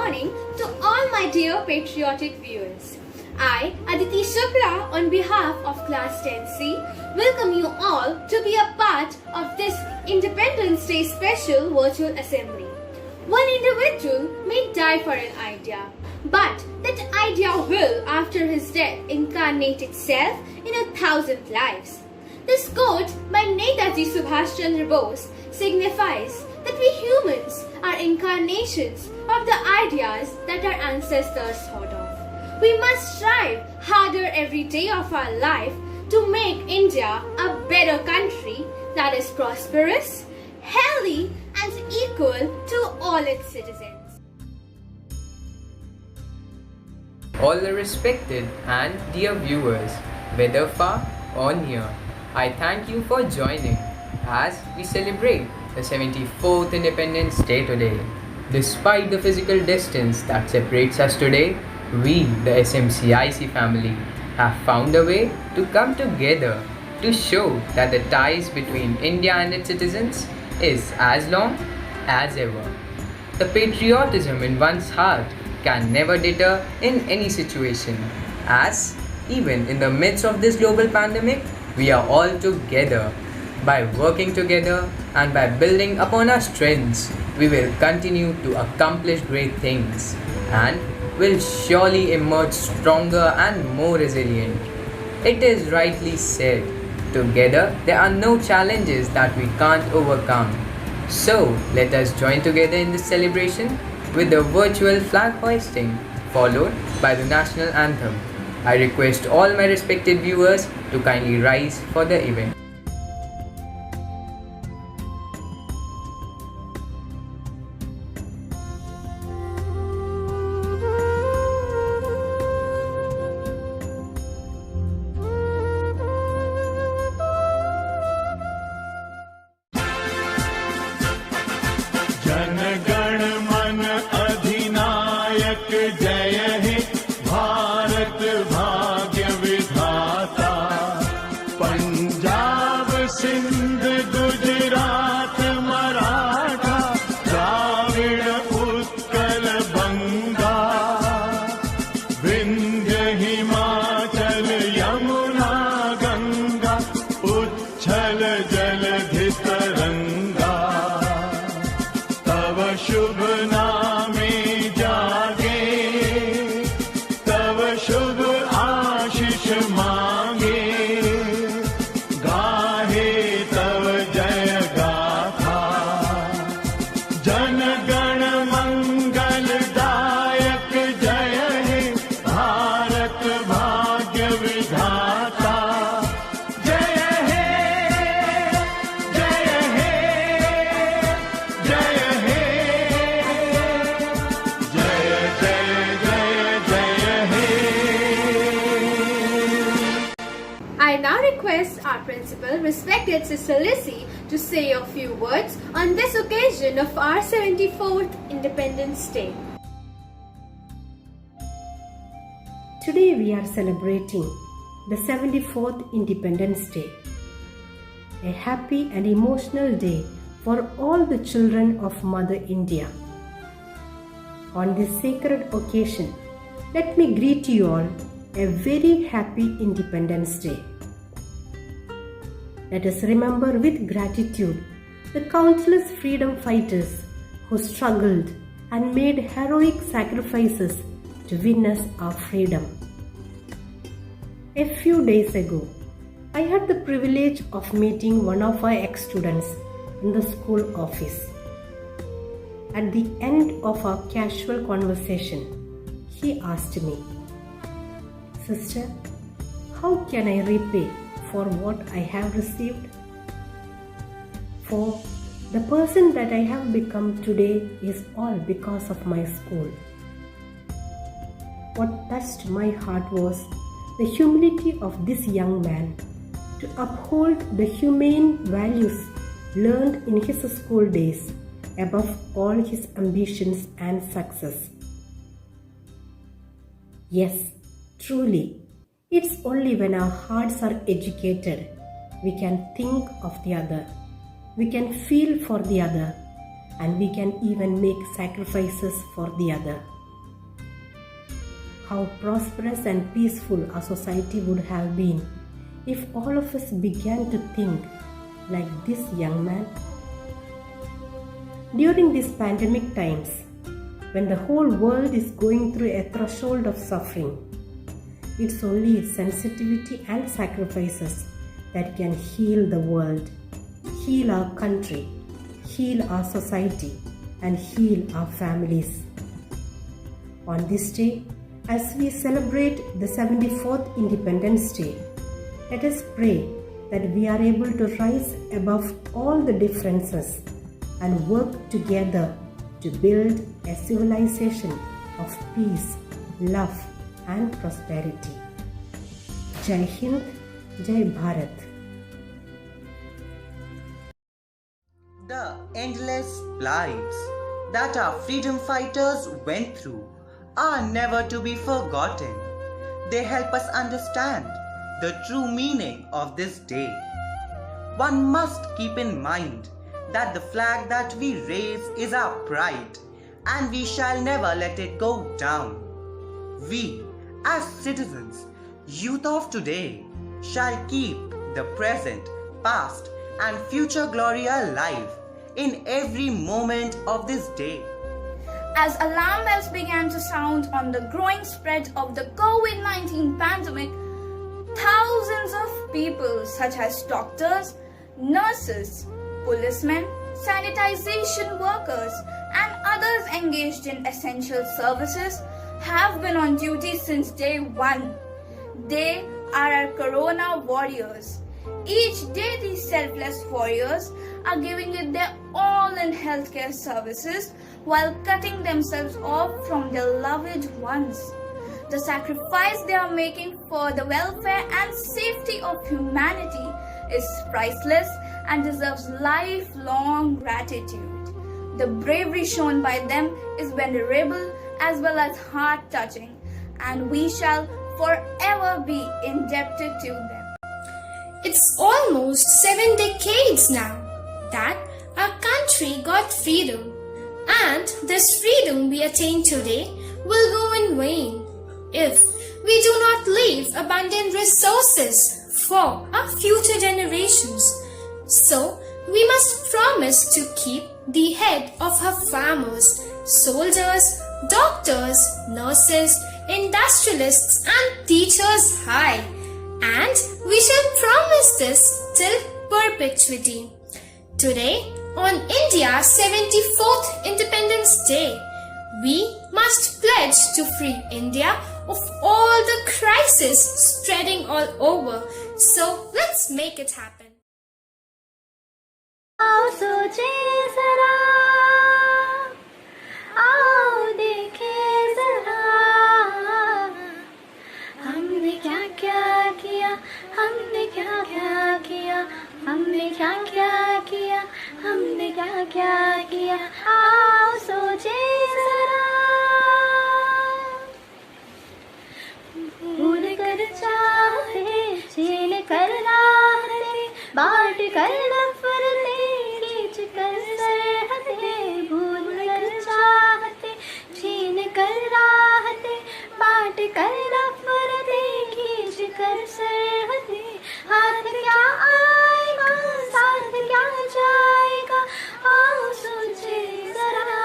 morning to all my dear patriotic viewers. I, Aditi Shukla, on behalf of Class 10C, welcome you all to be a part of this Independence Day special virtual assembly. One individual may die for an idea, but that idea will, after his death, incarnate itself in 1,000 lives. This quote by Netaji Subhash Chandra Bose signifies that we humans are incarnations of the ideas that our ancestors thought of. We must strive harder every day of our life to make India a better country that is prosperous, healthy, and equal to all its citizens. All the respected and dear viewers, whether far or near, I thank you for joining as we celebrate the 74th Independence Day today. Despite the physical distance that separates us today, we, the SMCIC family, have found a way to come together to show that the ties between India and its citizens is as long as ever. The patriotism in one's heart can never deter in any situation, as even in the midst of this global pandemic, we are all together. By working together and by building upon our strengths, we will continue to accomplish great things and will surely emerge stronger and more resilient. It is rightly said, together there are no challenges that we can't overcome. So let us join together in this celebration with the virtual flag hoisting followed by the national anthem. I request all my respected viewers to kindly rise for the event. I now request our principal, respected Sister Lissy, to say a few words on this occasion of our 74th Independence Day. Today we are celebrating the 74th Independence Day, a happy and emotional day for all the children of Mother India. On this sacred occasion, let me greet you all a very happy Independence Day. Let us remember with gratitude the countless freedom fighters who struggled and made heroic sacrifices to win us our freedom. A few days ago, I had the privilege of meeting one of our ex-students in the school office. At the end of our casual conversation, he asked me, "Sister, how can I repay for what I have received? For the person that I have become today is all because of my school." What touched my heart was the humility of this young man to uphold the humane values learned in his school days above all his ambitions and success. Yes, truly, it's only when our hearts are educated we can think of the other, we can feel for the other, and we can even make sacrifices for the other. how prosperous and peaceful our society would have been if all of us began to think like this young man? During these pandemic times, when the whole world is going through a threshold of suffering, it's only sensitivity and sacrifices that can heal the world, heal our country, heal our society, and heal our families. On this day, as we celebrate the 74th Independence Day, let us pray that we are able to rise above all the differences and work together to build a civilization of peace, love, and prosperity. Jai Hind, Jai Bharat. The endless lives that our freedom fighters went through are never to be forgotten. They help us understand the true meaning of this day. One must keep in mind that the flag that we raise is our pride, and we shall never let it go down. We, as citizens, youth of today, shall keep the present, past, and future glory alive in every moment of this day. As alarm bells began to sound on the growing spread of the COVID-19 pandemic, thousands of people such as doctors, nurses, policemen, sanitization workers, and others engaged in essential services have been on duty since day one. They are our Corona warriors. Each day these selfless warriors are giving it their all in healthcare services while cutting themselves off from their loved ones. The sacrifice they are making for the welfare and safety of humanity is priceless and deserves lifelong gratitude. The bravery shown by them is venerable as well as heart-touching, and we shall forever be indebted to them. It's almost 7 decades now that our country got freedom, and this freedom we attain today will go in vain if we do not leave abundant resources for our future generations. So, we must promise to keep the head of our farmers, soldiers, doctors, nurses, industrialists, and teachers high. And we shall promise this till perpetuity. Today, on India's 74th Independence Day, we must pledge to free India of all the crises spreading all over. So let's make it happen. आओ सोचे जरा, आओ देखे जरा, हमने क्या क्या किया, हमने क्या क्या किया, हमने क्या क्या किया, हमने क्या क्या किया, आओ सोचे जरा। भूल कर चाहे, छीन कर राहते, बांट कर नफरते, खींच कर सरहदे, भूल कर चाहते, छीन कर राहते, बांट कर नफरते, खींच कर सरहदे। हाथ क्या आएगा, साथ क्या जाएगा, आओ सोचे जरा।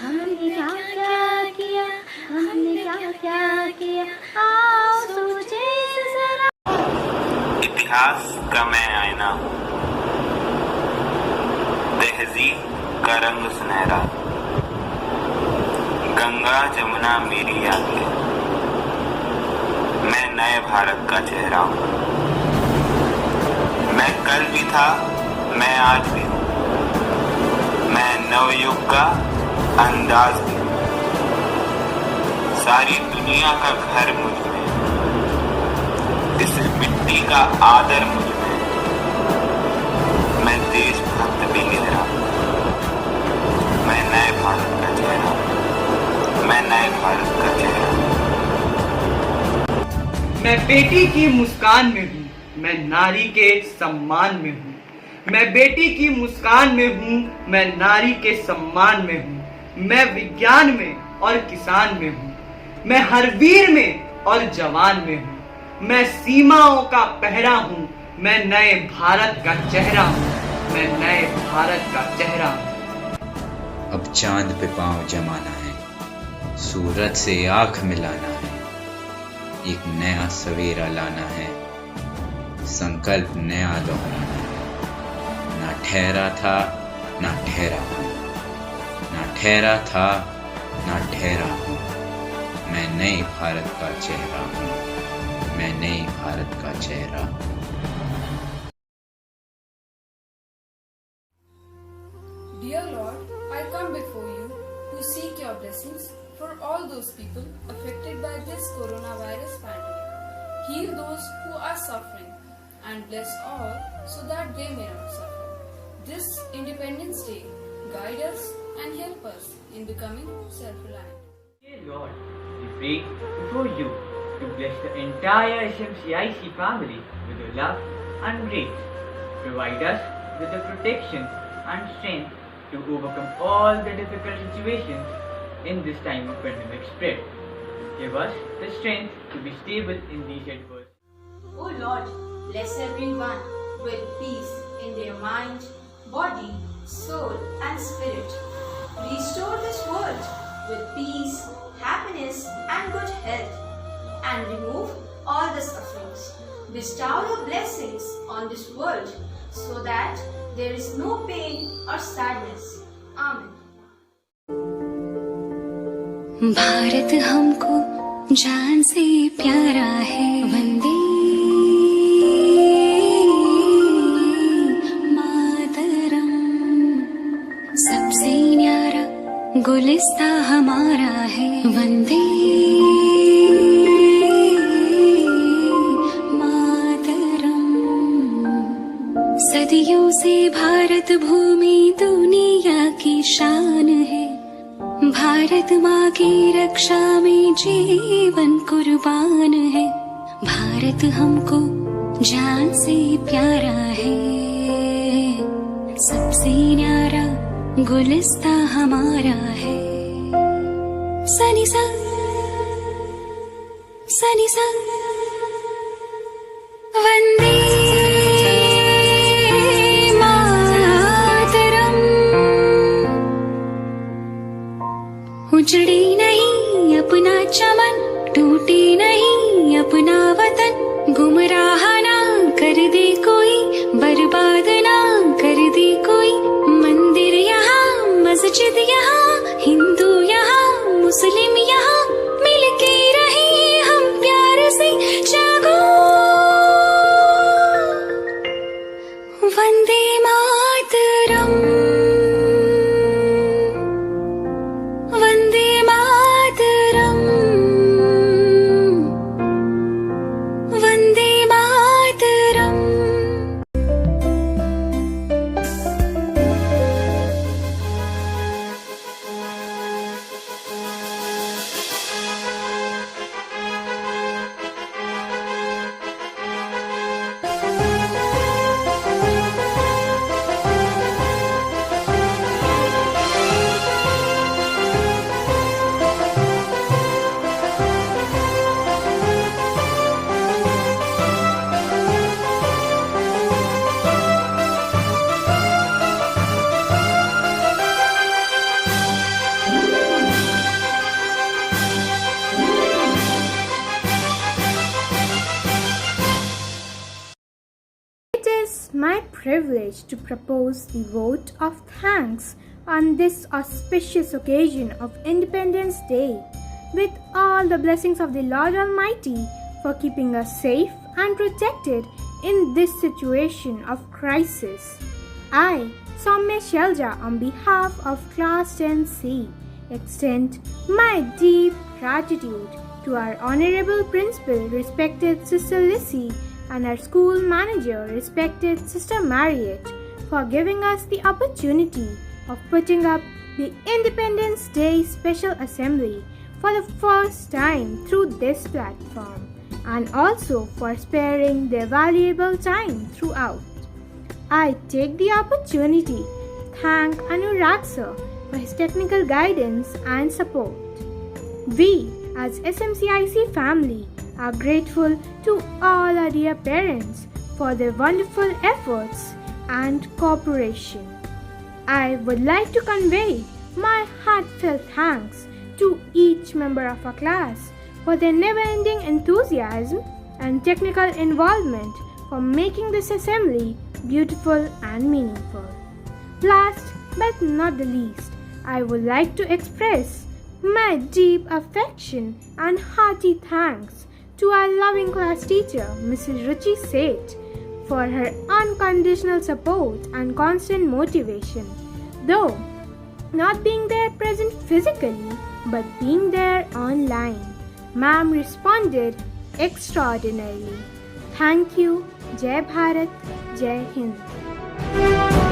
हमने क्या क्या किया, हमने क्या क्या किया, आओ सोचे जरा। इतिहास का मैं आईना, तहजीब का रंग सुनहरा, गंगा जमुना मेरी यादें, मैं नए भारत का चेहरा हूँ। मैं कल भी था, मैं आज भी हूँ, मैं नवयुग का अंदाज भी हूँ। सारी दुनिया का घर मुझ में, इस मिट्टी का आदर मुझ में, मैं देशभक्त भी गहरा, मैं नए भारत का चेहरा, मैं नए भारत का चेहरा। मैं बेटी की मुस्कान में हूँ, मैं नारी के सम्मान में हूँ। मैं बेटी की मुस्कान में हूँ, मैं नारी के सम्मान में हूँ। मैं विज्ञान में और किसान में हूँ, मैं हर वीर में और जवान में हूँ, मैं सीमाओं का पहरा हूँ, मैं नए भारत का चेहरा हूँ, मैं नए भारत का चेहरा हूँ। अब चांद पे पांव जमाना है, सूरज से आंख मिलाना है, एक नया सवेरा लाना है, संकल्प नया दोहराना है। ना ठहरा था ना ठहरा हूँ, ना ठहरा था ना ठहरा हूँ, मैं नए भारत का चेहरा हूँ, मैं नए भारत का चेहरा हूँ। Dear Lord, I come before you to seek your blessings for all those people affected by this coronavirus pandemic. Heal those who are suffering and bless all so that they may not suffer. This Independence Day, guide us and help us in becoming self-reliant. Dear Lord, we pray before you to bless the entire SMCIC family with your love and grace. Provide us with the protection and strength to overcome all the difficult situations in this time of pandemic spread. Give us the strength to be stable in these adversities. O Lord, bless everyone with peace in their mind, body, soul and spirit. Restore this world with peace, happiness and good health, and remove all the sufferings. Bestow your blessings on this world so that there is no pain or sadness. Amen. Bharat हमको जान से प्यारा है, वंदे मातरम। सबसे न्यारा गुलिस्ता हमारा है, वंदे मातरम। सदियों से भारत भूमि दुनिया की शान है, भारत माँ की रक्षा में जीवन कुर्बान है। भारत हमको जान से प्यारा है, सबसे न्यारा गुलिस्ता हमारा है। सनी सा वंदे उजड़ी नहीं अपना चमन, टूटे नहीं अपना वतन, गुमराह ना कर दे कोई, बर्बाद ना कर दे कोई। मंदिर यहाँ, मस्जिद यहाँ, हिंदू यहाँ, मुस्लिम यहाँ, मिलके रहे हम प्यार से। जागो Vande Mataram, Vande Mataram, Vande Mataram. It is my privilege to propose the vote of thanks on this auspicious occasion of Independence Day, with all the blessings of the Lord Almighty for keeping us safe and protected in this situation of crisis. I, Soumya Shelja, on behalf of Class 10C, extend my deep gratitude to our Honorable Principal, respected Sister Lissy, and our school manager, respected Sister Marriott, for giving us the opportunity of putting up the Independence Day Special Assembly for the first time through this platform, and also for sparing their valuable time throughout. I take the opportunity to thank Anurag sir for his technical guidance and support. We, as SMCIC family, are grateful to all our dear parents for their wonderful efforts and cooperation. I would like to convey my heartfelt thanks to each member of our class for their never-ending enthusiasm and technical involvement for making this assembly beautiful and meaningful. Last but not the least, I would like to express my deep affection and hearty thanks to our loving class teacher, Mrs. Ruchi Seth, for her unconditional support and constant motivation. Though not being there present physically, but being there online, ma'am responded extraordinarily. Thank you. Jai Bharat, Jai Hind.